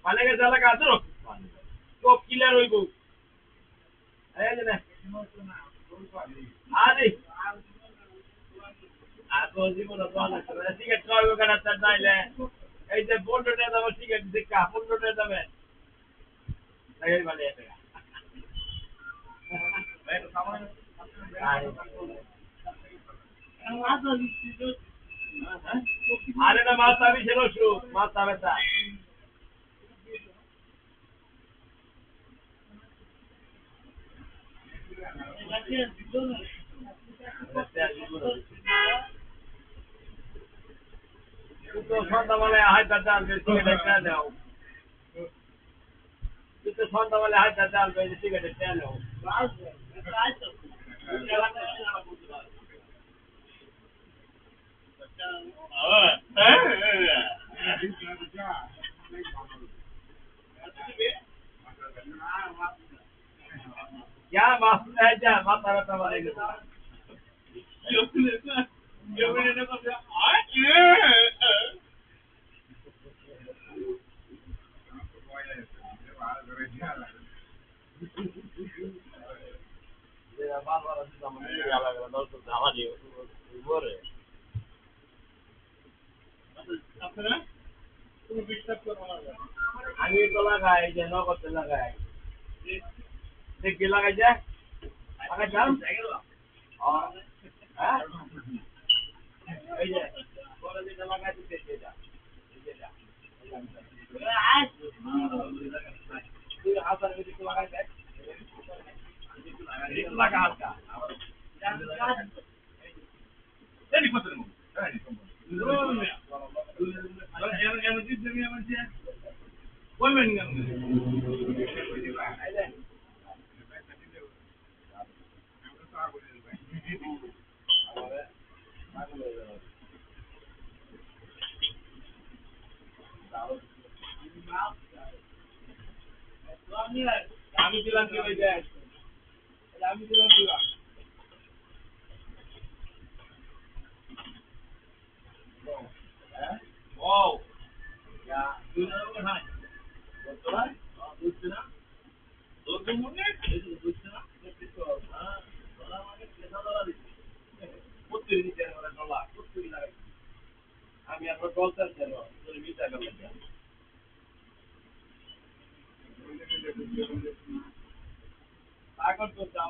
পালেগে জ্বালা কাছে সব কিলার হইব আরে আগো জীবন টিকিট কয়ব কেন তার নাইলে এই যে 15 টাকা দামের টিকিট দেখা 15 টাকা দামে এই মানে আরে না মাছ আমি ছিল শুরু মাছ ব্যথা সন্ধ্যাবেলায় হাজার ডাল সিগারেট নেও কিন্তু সন্ধ্যাবেলায় হাজার ডাল সিগারেট নেও क्या मास्टर है क्या माता रहता वाले আমি তো লাগাই যে নগদে লাগাই দেখি লাগাই যায় লাগাই যাও হ্যাঁ এই যে বড় যেটা লাগাই দিতে এটা তুই হাজার বেশি লাগাই দেখ লাগা হালকা এই কত দেব বলবেন কেন আমি দিলাম কি হয়ে যায় আমি দিলাম কি wow ya dunia apa hai betul kan betul na dua mune itu betul na betul ah dolar মানে $10 কত দিন ধরে আমরা ডলার কত দিন লাগে আমি আপনার ডলার দেব তুমি মিটা করলে আগত তো